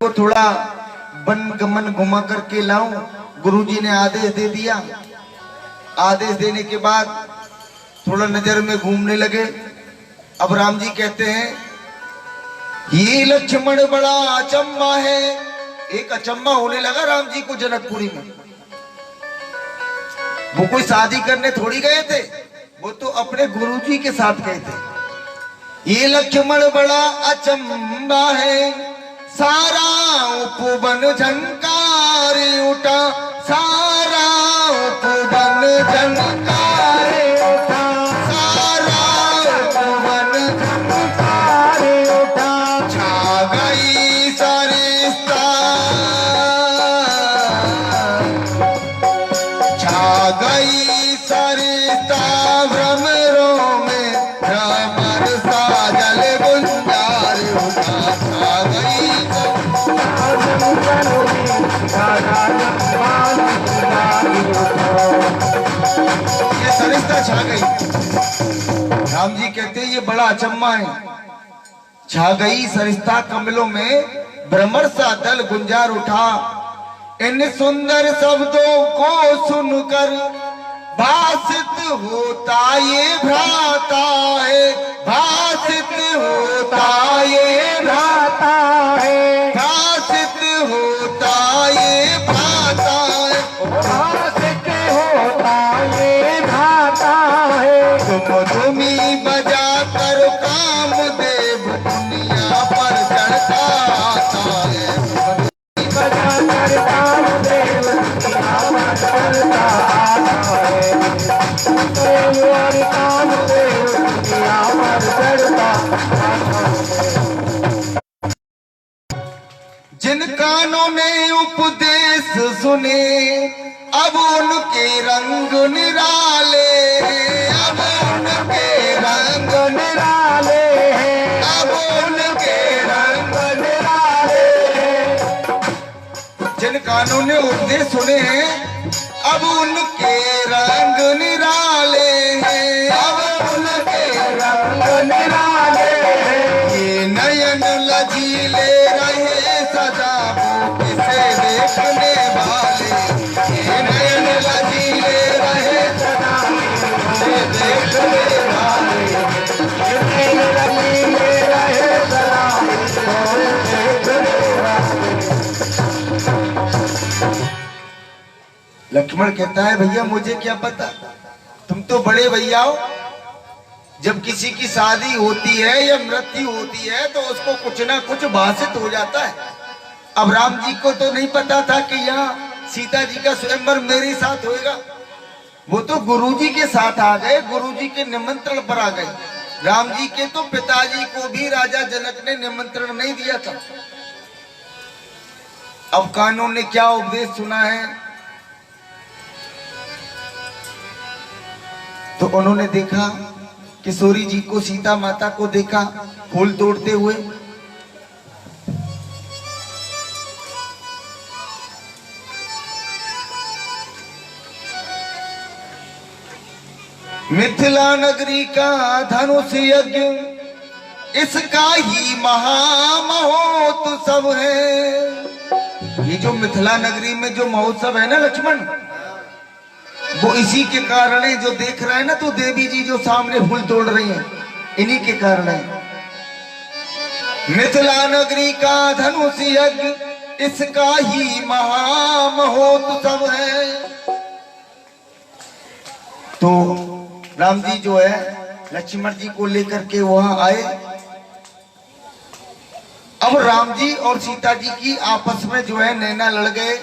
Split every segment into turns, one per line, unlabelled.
को थोड़ा वन गमन घुमा करके लाऊं। गुरुजी ने आदेश दे दिया। आदेश देने के बाद थोड़ा नजर में घूमने लगे। अब राम जी कहते हैं ये लक्ष्मण बड़ा अचम्मा है। एक अचम्मा होने लगा राम जी को जनकपुरी में। वो कोई शादी करने थोड़ी गए थे, वो तो अपने गुरुजी के साथ गए थे। ये लक्ष्मण बड़ा अचम्मा है, सारा उपवन झंकार उठा, सारा उपवन झंकार उठा, सारा उपवन झंकार उठा। छा गई सरिता, छा गई सरिता भ्रमरों में, भ्रमर साजल गुंजार उठा। छा गई ये सरिता छा गई। राम जी कहते हैं ये बड़ा अचम्मा है। छा गई सरिता कमलों में, भ्रमर सा दल गुंजार उठा। इन सुंदर शब्दों को सुनकर भासित होता ये भ्राता है, भासित होता ये भ्राता है, भासित होता ये भ्राता है, भासित होता ये भ्राता है। तुम धुमी बजा कर कामदेव दुनिया पर चढ़ता आता है, बजा कर कामदेव दुनिया पर चढ़ता आता है, कामदेव दुनिया पर चढ़ता आता है। जिन कानों ने उपदेश सुने अब उनके रंग निराले, अब उनके रंग निराले हैं, अब उनके रंग निराले। जिन कानों ने उपदेश सुने हैं अब उनके रंग निराले हैं, अब उनके रंग निराले हैं। ये नयन लजीले रहे सदा किसे देखने वाले, ये नयन लजीले रहे सदा किसे देखने वाले, ये नयन लजीले रहे सदा किसे देखने वाले। लक्ष्मण कहता है भैया मुझे क्या पता, तुम तो बड़े भैया हो। जब किसी की शादी होती है या मृत्यु होती है तो उसको कुछ ना कुछ भाषित हो जाता है। अब राम जी को तो नहीं पता था कि यहाँ सीता जी का स्वयंवर मेरे साथ होएगा। वो तो गुरुजी के साथ आ गए, गुरुजी के निमंत्रण पर आ गए। राम जी के तो पिताजी को भी राजा जनक ने निमंत्रण नहीं दिया था। अब कानून ने क्या उपदेश सुना है तो उन्होंने देखा किशोरी जी को, सीता माता को देखा फूल तोड़ते हुए। मिथिला नगरी का धनुष यज्ञ इसका ही महामहोत्सव है। ये जो मिथिला नगरी में जो महोत्सव है ना लक्ष्मण, वो इसी के कारण है। जो देख रहा है ना तो देवी जी जो सामने फूल तोड़ रही हैं, इन्हीं के कारण है। मिथिला नगरी का धनुष यज्ञ इसका ही महामहोत्सव है। तो राम जी जो है लक्ष्मण जी को लेकर के वहां आए। अब राम जी और सीता जी की आपस में जो है नैना लड़ गए।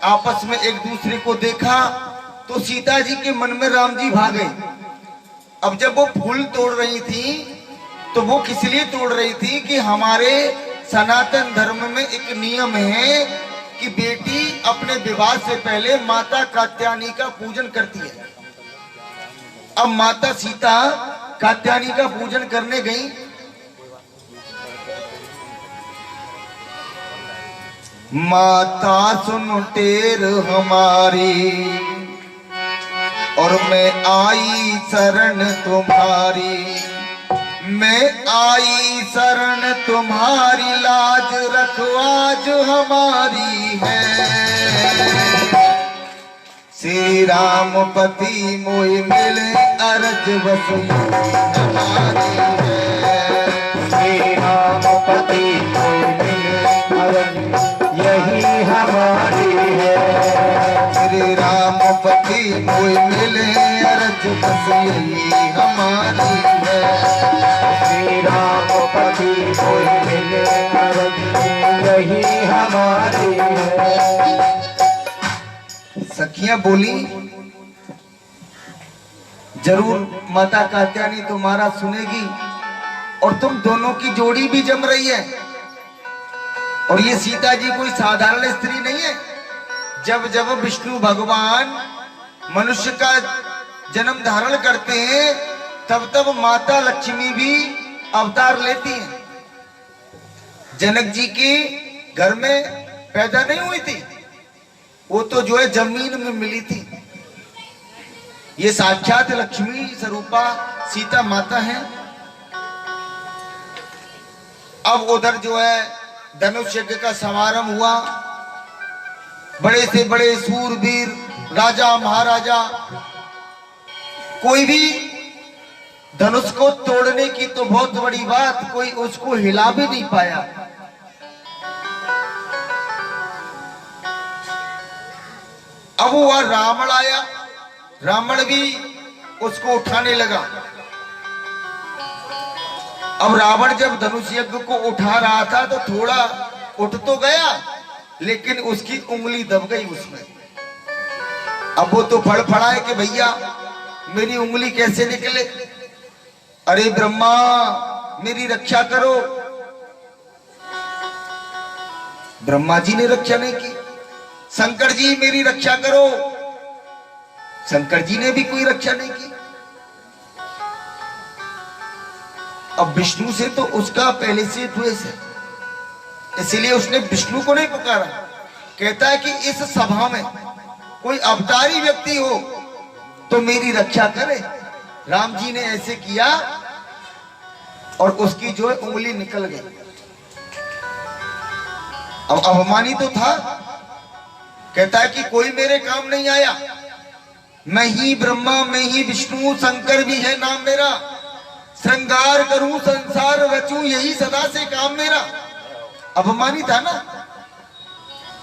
आपस में एक दूसरे को देखा तो सीता जी के मन में राम जी भागे। अब जब वो फूल तोड़ रही थी तो वो किस लिए तोड़ रही थी कि हमारे सनातन धर्म में एक नियम है कि बेटी अपने विवाह से पहले माता कात्यायनी का पूजन करती है। अब माता सीता कात्यायनी का पूजन करने गई। माता सुन टेर हमारी और मैं आई शरण तुम्हारी, मैं आई शरण तुम्हारी, लाज रखवाज हमारी है। श्री राम पति मोहि मिले, अरज बस हमारी है।
श्री राम पति मोहि मिले, अरज यही हमारी है।
श्री राम पति मोहि मिले, अरज बस यही हमारी है।
श्री राम पति मोहि मिले, अरज यही हमारी है।
सखियां बोली, जरूर माता कात्यायनी तुम्हारा सुनेगी, और तुम दोनों की जोड़ी भी जम रही है। और ये सीता जी कोई साधारण स्त्री नहीं है। जब जब विष्णु भगवान मनुष्य का जन्म धारण करते हैं, तब तब माता लक्ष्मी भी अवतार लेती है। जनक जी के घर में पैदा नहीं हुई थी, वो तो जो है जमीन में मिली थी। ये साक्षात लक्ष्मी स्वरूपा सीता माता है। अब उधर जो है धनुष यज्ञ का समारंभ हुआ। बड़े से बड़े सूरवीर राजा महाराजा, कोई भी धनुष को तोड़ने की तो बहुत बड़ी बात, कोई उसको हिला भी नहीं पाया। अब वह रावण आया, रावण भी उसको उठाने लगा। अब रावण जब धनुष यज्ञ को उठा रहा था तो थोड़ा उठ तो गया, लेकिन उसकी उंगली दब गई उसमें। अब वो तो फड़फड़ाए कि भैया मेरी उंगली कैसे निकले। अरे ब्रह्मा मेरी रक्षा करो। ब्रह्मा जी ने रक्षा नहीं की। शंकर जी मेरी रक्षा करो। शंकर जी ने भी कोई रक्षा नहीं की। अब विष्णु से तो उसका पहले से द्वेष है, इसलिए उसने विष्णु को नहीं पुकारा। कहता है कि इस सभा में कोई अवतारी व्यक्ति हो तो मेरी रक्षा करे। राम जी ने ऐसे किया और उसकी जो है उंगली निकल गई। अब अभिमानी तो था, कहता है कि कोई मेरे काम नहीं आया, मैं ही ब्रह्मा, मैं ही विष्णु, शंकर भी है नाम मेरा। श्रृंगार करूं संसार रचूं, यही सदा से काम मेरा। अभिमानी था ना।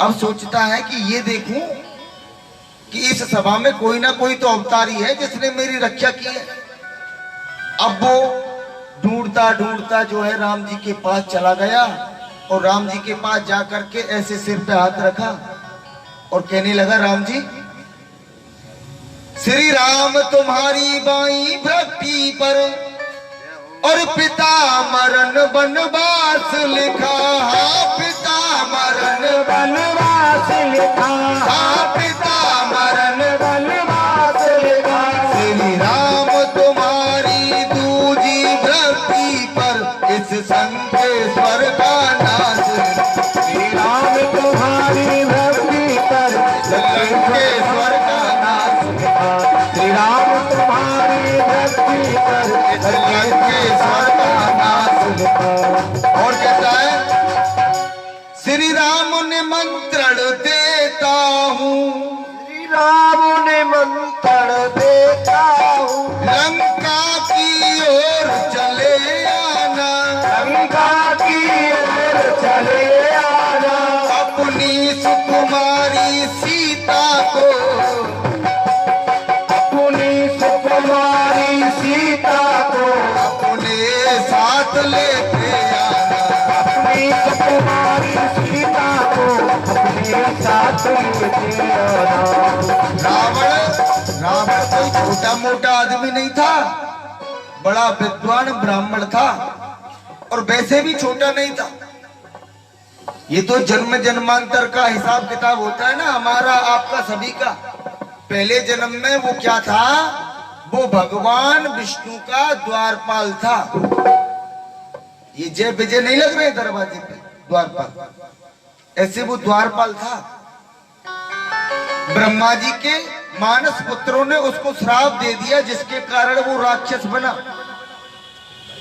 अब सोचता है कि ये देखूं कि इस सभा में कोई ना कोई तो अवतारी है जिसने मेरी रक्षा की है। अब वो ढूंढता ढूंढता जो है राम जी के पास चला गया, और राम जी के पास जाकर के ऐसे सिर पे हाथ रखा और कहने लगा, राम जी, श्री राम तुम्हारी बाई भक्ति पर और पिता मरण वनवास लिखा। हाँ पिता मरण
वनवास लिखा।
हाँ पिता मरण
वनवास लिखा।
श्री राम तुम्हारी दूजी भक्ति पर इस संकेश्वर का नाश।
श्री राम तुम्हारी भक्ति पर
संकेश्वर का नाश।
श्री राम तुम्हारी भक्ति पर
संकेश्वर का नाश। और कहता है, श्री राम ने मंत्रण देता हूँ।
श्री राम ने मंत्र देता हूँ।
लंका की ओर चले आना।
लंका की ओर चले आना।
अपनी सुकुमारी सीता को,
अपनी सुकुमारी सीता को
अपने साथ लेके आना।
अपनी सुकुमारी सीता को अपने साथ लेके आना।
रावण कोई छोटा मोटा आदमी नहीं था, बड़ा विद्वान ब्राह्मण था, और वैसे भी छोटा नहीं था। ये तो जन्म जन्मांतर का हिसाब किताब होता है ना, हमारा आपका सभी का। पहले जन्म में वो क्या था, वो भगवान विष्णु का द्वारपाल था। ये जय विजय नहीं लग रहे दरवाजे पे, द्वारपाल, ऐसे वो द्वारपाल था। ब्रह्मा जी के मानस पुत्रों ने उसको श्राप दे दिया, जिसके कारण वो राक्षस बना।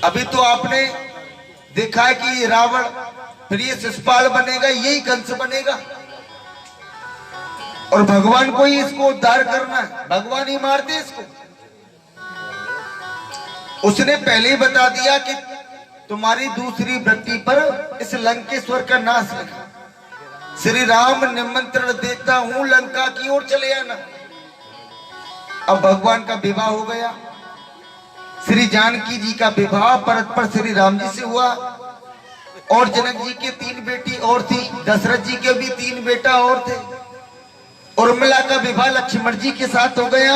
अभी तो आपने देखा है कि ये रावण, फिर ये शिशुपाल बनेगा, यही कंस बनेगा, और भगवान को ही इसको उद्धार करना है, भगवान ही मारते इसको। उसने पहले ही बता दिया कि तुम्हारी दूसरी वृत्ति पर इस लंकेश्वर का नाश लिखा। श्री राम निमंत्रण देता हूं, लंका की ओर चले आना। अब भगवान का विवाह हो गया, श्री जानकी जी का विवाह परस्पर श्री राम जी से हुआ, और जनक जी के 3 बेटी और थी, दशरथ जी के भी 3 बेटा और थे, उर्मिला का विवाह लक्ष्मण जी के साथ हो गया,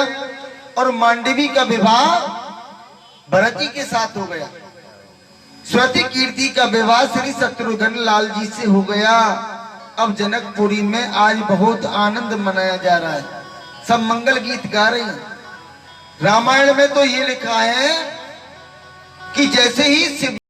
और मांडवी का विवाह भरत जी के साथ हो गया। स्वती कीर्ति का विवाह श्री शत्रुघ्न लाल जी से हो गया। अब जनकपुरी में आज बहुत आनंद मनाया जा रहा है, सब मंगल गीत गा रहे हैं। रामायण में तो ये लिखा है कि जैसे ही शिव